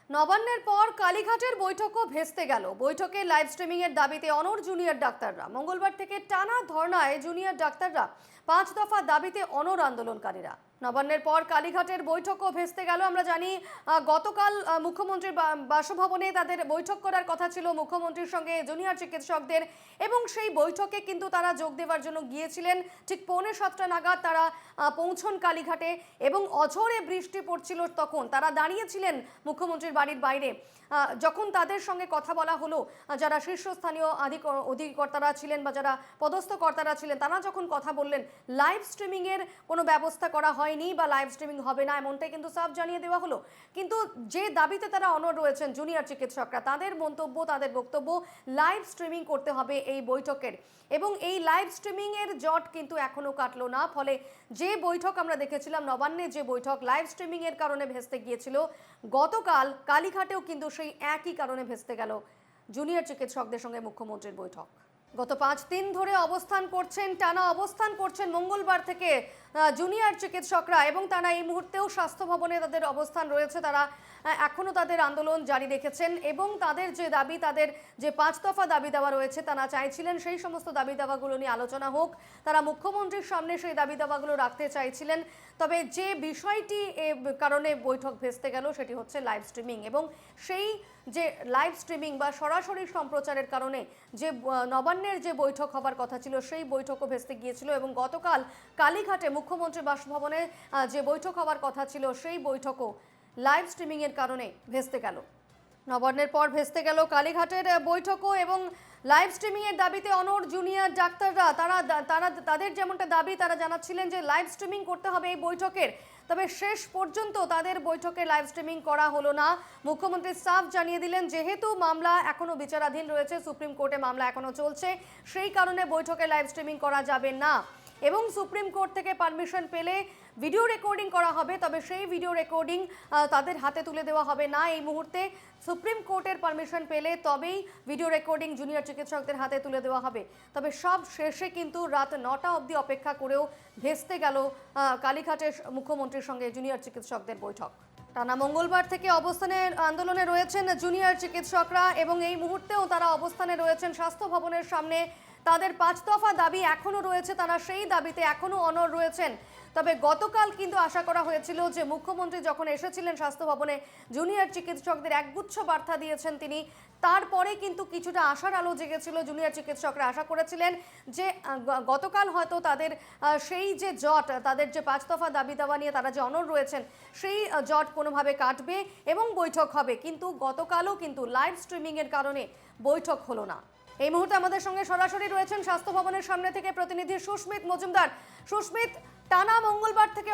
নবান্নের পর কালীঘাটের বৈঠকও ভেস্তে গেল। বৈঠকে লাইভ স্ট্রিমিং এর দাবিতে অনড় জুনিয়র ডাক্তাররা। মঙ্গলবার থেকে টানা ধর্নায় জুনিয়র ডাক্তাররা 5 দফা দাবিতে অনড় আন্দোলনকারীরা। নবান্নের পর কালীঘাটের বৈঠকও ভেস্তে গেল। আমরা জানি গতকাল মুখ্যমন্ত্রীর বাসভবনে তাদের বৈঠক করার কথা ছিল মুখ্যমন্ত্রীর সঙ্গে জুনিয়র চিকিৎসকদের, এবং সেই বৈঠকে কিন্তু তারা যোগ দেওয়ার জন্য গিয়েছিলেন। ঠিক 6:45 নাগাদ তারা পৌঁছন কালীঘাটে এবং অঝোরে বৃষ্টি পড়ছিল। তখন তারা দাঁড়িয়েছিলেন মুখ্যমন্ত্রীর বাড়ির বাইরে। যখন তাদের সঙ্গে কথা বলা হলো, যারা শীর্ষস্থানীয় অধিকর্তারা ছিলেন বা যারা পদস্থ কর্তারা ছিলেন, তারা যখন কথা বললেন লাইভ স্ট্রিমিংয়ের কোনো ব্যবস্থা করা হয়নি বা লাইভ স্ট্রিমিং হবে না, এমনটাই কিন্তু সাফ জানিয়ে দেওয়া হলো। কিন্তু যে দাবিতে তারা অনড় রয়েছেন জুনিয়র চিকিৎসকরা, তাদের মন্তব্য, তাদের বক্তব্য লাইভ স্ট্রিমিং করতে হবে এই বৈঠকের। এবং এই লাইভ স্ট্রিমিংয়ের জট কিন্তু এখনও কাটলো না। ফলে যে বৈঠক আমরা দেখেছিলাম নবান্নে, যে বৈঠক লাইভ স্ট্রিমিংয়ের কারণে ভেস্তে গিয়েছিল, গতকাল কালীঘাটেও কিন্তু সেই একই কারণে ভেস্তে গেল জুনিয়র চিকিৎসকদের সঙ্গে মুখ্যমন্ত্রীর বৈঠক। গত 5 দিন ধরে অবস্থান করছেন, টানা অবস্থান করছেন মঙ্গলবার থেকে জুনিয়র চিকিৎসকরা, এবং তারা এই মুহূর্তেও স্বাস্থ্য ভবনে তাদের অবস্থান রয়েছে। তারা এখনও তাদের আন্দোলন জারি রেখেছেন এবং তাদের যে দাবি, তাদের যে 5 দফা দাবি দেওয়া রয়েছে, তারা চাইছিলেন সেই সমস্ত দাবি দাওয়াগুলো নিয়ে আলোচনা হোক। তারা মুখ্যমন্ত্রীর সামনে সেই দাবি দাওয়াগুলো রাখতে চাইছিলেন। তবে যে বিষয়টি কারণে বৈঠক ভেস্তে গেল সেটি হচ্ছে লাইভ স্ট্রিমিং, এবং সেই যে লাইভ স্ট্রিমিং বা সরাসরি সম্প্রচারের কারণে যে নবান্নের যে বৈঠক হবার কথা ছিল সেই বৈঠকও ভেস্তে গিয়েছিল। এবং গতকাল কালীঘাটে মুখ্যমন্ত্রীর বাসভবনে যে বৈঠক হবার কথা ছিল সেই বৈঠকও লাইভ স্ট্রিমিংয়ের কারণে ভেস্তে গেল। নবান্নের পর ভেস্তে গেল কালীঘাটের বৈঠকও, এবং লাইভ স্ট্রিমিংয়ের দাবিতে অনড় জুনিয়র ডাক্তাররা। তাদের যেমনটা দাবি, তারা জানাচ্ছিলেন যে লাইভ স্ট্রিমিং করতে হবে এই বৈঠকের। তবে শেষ পর্যন্ত তাদের বৈঠকে লাইভ স্ট্রিমিং করা হলো না। মুখ্যমন্ত্রী সাফ জানিয়ে দিলেন, যেহেতু মামলা এখনো বিচারাধীন রয়েছে, সুপ্রিম কোর্টে মামলা এখনো চলছে, সেই কারণে বৈঠকে লাইভ স্ট্রিমিং করা যাবে না। এবং সুপ্রিম কোর্ট থেকে পারমিশন পেলে ভিডিও রেকর্ডিং করা হবে, তবে সেই ভিডিও রেকর্ডিং তাদের হাতে তুলে দেওয়া হবে না এই মুহূর্তে। সুপ্রিম কোর্টের পারমিশন পেলে তবেই ভিডিও রেকর্ডিং জুনিয়র চিকিৎসকদের হাতে তুলে দেওয়া হবে। তবে সব শেষে কিন্তু রাত 9টা অবধি অপেক্ষা করেও ভেস্তে গেল কালীঘাটের মুখ্যমন্ত্রীর সঙ্গে জুনিয়র চিকিৎসকদের বৈঠক। টানা মঙ্গলবার থেকে আন্দোলনে রয়েছেন জুনিয়র চিকিৎসকরা, এবং এই মুহূর্তেও তারা অবস্থানে রয়েছেন স্বাস্থ্য ভবনের সামনে। তাদের 5 দফা দাবি এখনো রয়েছে, তারা সেই দাবিতে এখনো অনড় রয়েছেন। তবে গতকাল কিন্তু আশা করা হয়েছিল যে মুখ্যমন্ত্রী যখন এসেছিলেন স্বাস্থ্য ভবনে, জুনিয়র চিকিৎসকদের একগুচ্ছ বার্তা দিয়েছেন তিনি। তারপরে কিন্তু কিছুটা আশার আলো জেগেছিল। জুনিয়র চিকিৎসকরা আশা করেছিলেন যে গতকাল হয়তো তাদের সেই যে জট, তাদের যে 5 দফা দাবি দাওয়া নিয়ে তারা যে অনড় রয়েছেন, সেই জট কোনোভাবে কাটবে এবং বৈঠক হবে। কিন্তু গতকালও কিন্তু লাইভ স্ট্রিমিংয়ের কারণে বৈঠক হলো না। এই মুহূর্তে আমাদের সঙ্গে সরাসরি রয়েছেন স্বাস্থ্য ভবনের সামনে থেকে প্রতিনিধি সুস্মিত মজুমদার। সুস্মিত, টানা মঙ্গলবার থেকে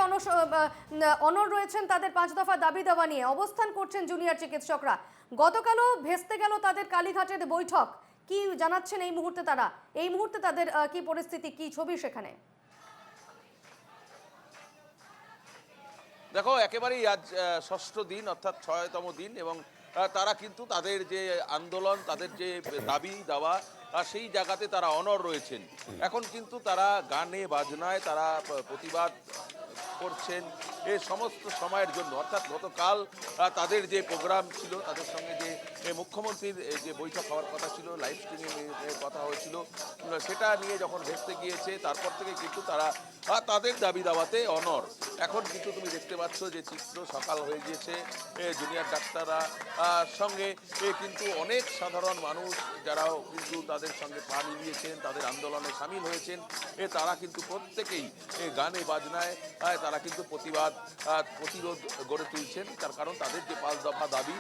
অনড় রয়েছেন, তাদের 5 দফা দাবি দেওয়া নিয়ে অবস্থান করছেন জুনিয়র চিকিৎসকরা। গতকালও ভেস্তে গেল তাদের কালীঘাটের বৈঠক। কি জানাচ্ছেন এই মুহূর্তে তারা? এই মুহূর্তে তাদের কি পরিস্থিতি, কি ছবি সেখানে? দেখো, একেবারেই আজ ষষ্ঠ দিন, অর্থাৎ 6তম দিন, এবং তারা কিন্তু তাদের যে আন্দোলন, তাদের যে দাবি দাওয়া, সেই জায়গাতে তারা অনড় রয়েছেন। এখন কিন্তু তারা গানে বাজনায় তারা প্রতিবাদ করছেন এই সমস্ত সময়ের জন্য। অর্থাৎ গতকাল তাদের যে প্রোগ্রাম ছিল, তাদের সঙ্গে যে মুখ্যমন্ত্রীর যে বৈঠক হওয়ার কথা ছিল, লাইভ স্ট্রিমিংয়ের কথা হয়েছিল, সেটা নিয়ে যখন ভেস্তে গিয়েছে, তারপর থেকে কিন্তু তারা তাদের দাবি দাওয়াতে অনড়। এখন কিন্তু তুমি দেখতে পাচ্ছ যে চিত্র সকাল হয়ে গিয়েছে। জুনিয়র ডাক্তাররা সঙ্গে কিন্তু অনেক সাধারণ মানুষ যারাও কিন্তু তাদের সঙ্গে পা মিলিয়েছেন, তাদের আন্দোলনে সামিল হয়েছেন, তারা কিন্তু প্রত্যেকেই গানে বাজনায় তারা কিন্তু প্রতিরোধ গড়ে তুলছেন। তার কারণ তাদের যে 5 দফা দাবি,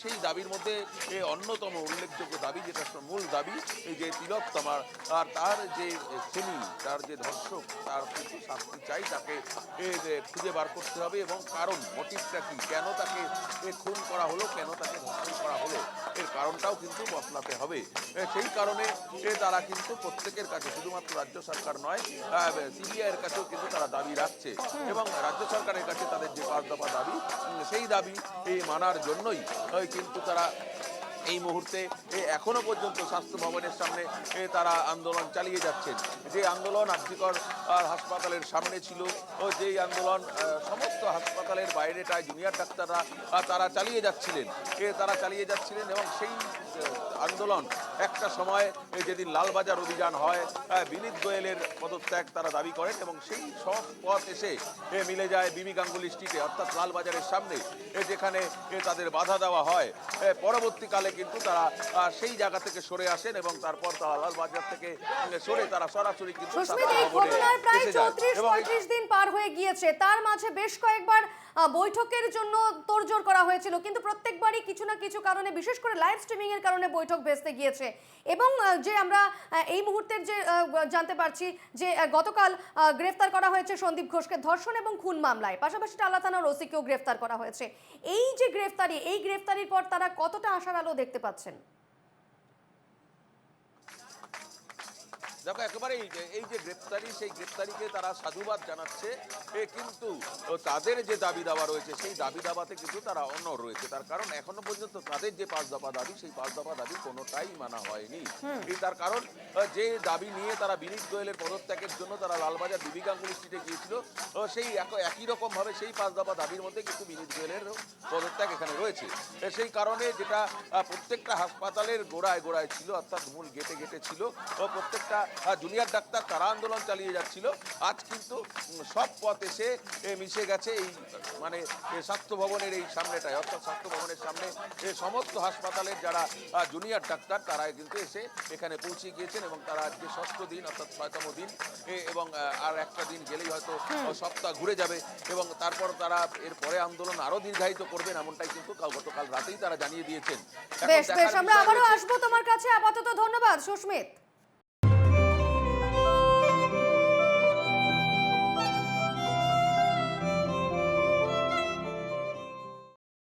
সেই দাবির মধ্যে অন্যতম উল্লেখযোগ্য দাবি, যেটা মূল দাবি, এই যে তিলোত্তমা আর তার যে খুনি, তার যে ধর্ষক, তার কিন্তু শাস্তি চাই, তাকে খুঁজে বার করতে হবে। এবং কারণ, মোটিভটা কি, কেন তাকে খুন করা হলো, কেন তাকে ধর্ষণ করা হলো, এর কারণটাও কিন্তু বদলাতে হবে। সেই কারণে তারা কিন্তু প্রত্যেকের কাছে, শুধুমাত্র রাজ্য সরকার নয়, সিবিআইয়ের কাছেও কিন্তু তারা দাবি রাখছে। এবং রাজ্য সরকারের কাছে তাদের যে 5 দফা দাবি, সেই দাবি মানার জন্যই কিন্তু তারা এই মুহূর্তে এখনো পর্যন্ত স্বাস্থ্য ভবনের সামনে তারা আন্দোলন চালিয়ে যাচ্ছেন। যে আন্দোলন আরজিকর হাসপাতালের সামনে ছিল, ও যেই আন্দোলন সমস্ত সমস্ত হাসপাতালের বাইরেটায় জুনিয়র ডাক্তাররা তারা চালিয়ে যাচ্ছিলেন এবং সেই আন্দোলন একটা সময় যেদিন লালবাজার অভিযান হয় বিনীত গোয়েলের পদত্যাগ তারা দাবি করেন এবং সেই সব পথ এসে মিলে যায় বিবি গাঙ্গুলি স্ট্রিটে অর্থাৎ লালবাজারের সামনে যেখানে তাদের বাধা দেওয়া হয়। পরবর্তীকালে কিন্তু তারা সেই জায়গা থেকে সরে আসেন এবং তারপর তারা লালবাজার থেকে সরে তারা সরাসরি কিন্তু সুস্মিত, এই ঘটনার প্রায় 34-35 দিন পার হয়ে গিয়েছে, তার মাঝে বেশ কয়েকবার বৈঠকের জন্য তোড়জোড় করা হয়েছিল, কিন্তু প্রত্যেকবারই কিছু না কিছু কারণে, বিশেষ করে লাইভ স্ট্রিমিং এর কারণে বৈঠক ভেস্তে গিয়েছে। এবং যে আমরা এই মুহূর্তের যে জানতে পারছি যে গতকাল গ্রেফতার করা হয়েছে সন্দীপ ঘোষকে ধর্ষণ এবং খুন মামলায়, পাশাপাশি টালা থানার ওসিকেও গ্রেফতার করা হয়েছে। এই যে গ্রেফতারির পর তারা কতটা আশার আলো দেখতে পাচ্ছেন? দেখো একেবারে এই যে গ্রেপ্তারি, সেই গ্রেপ্তারিকে তারা সাধুবাদ জানাচ্ছে, কিন্তু তাদের যে দাবি দাবা রয়েছে সেই দাবি দাবাতে কিন্তু তারা অনড় রয়েছে। তার কারণ এখনো পর্যন্ত তাদের যে 5 দফা দাবি, সেই 5 দফা দাবি কোনোটাই মানা হয়নি। তার কারণ যে দাবি নিয়ে তারা বিনীত গোয়েলের পদত্যাগের জন্য তারা লালবাজার বিবি গাঙ্গুলি স্ট্রিটে গিয়েছিল, সেই একই রকম ভাবে সেই 5 দফা দাবির মধ্যে কিন্তু বিনীত গোয়েলের পদত্যাগ এখানে রয়েছে। সেই কারণে যেটা প্রত্যেকটা হাসপাতালের গোড়ায় গোড়ায় ছিল, অর্থাৎ মূল গেটে গেটে ছিল, প্রত্যেকটা জুনিয়র ডাক্তার তারা আন্দোলন চালিয়ে যাচ্ছিল। আজ কিন্তু সব পথ এসে মিশে গেছে এই মানে স্বাস্থ্য ভবনের এই সামনেটায়, অর্থাৎ স্বাস্থ্য ভবনের সামনে সমস্ত হাসপাতালের যারা জুনিয়র ডাক্তার তারা কিন্তু এসে এখানে পৌঁছে গিয়েছেন এবং তারা আজকে 6ষ্ঠ দিন অর্থাৎ 6তম দিন, এবং আর একটা দিন গেলেই হয়তো সপ্তাহ ঘুরে যাবে এবং তারপর তারা এর পরে আন্দোলন আরো দীর্ঘায়িত করবেন, এমনটাই কিন্তু গতকাল রাতেই তারা জানিয়ে দিয়েছেন। বেশ, আমরা আবারও আসবো তোমার কাছে। আপাতত ধন্যবাদ সুস্মিত।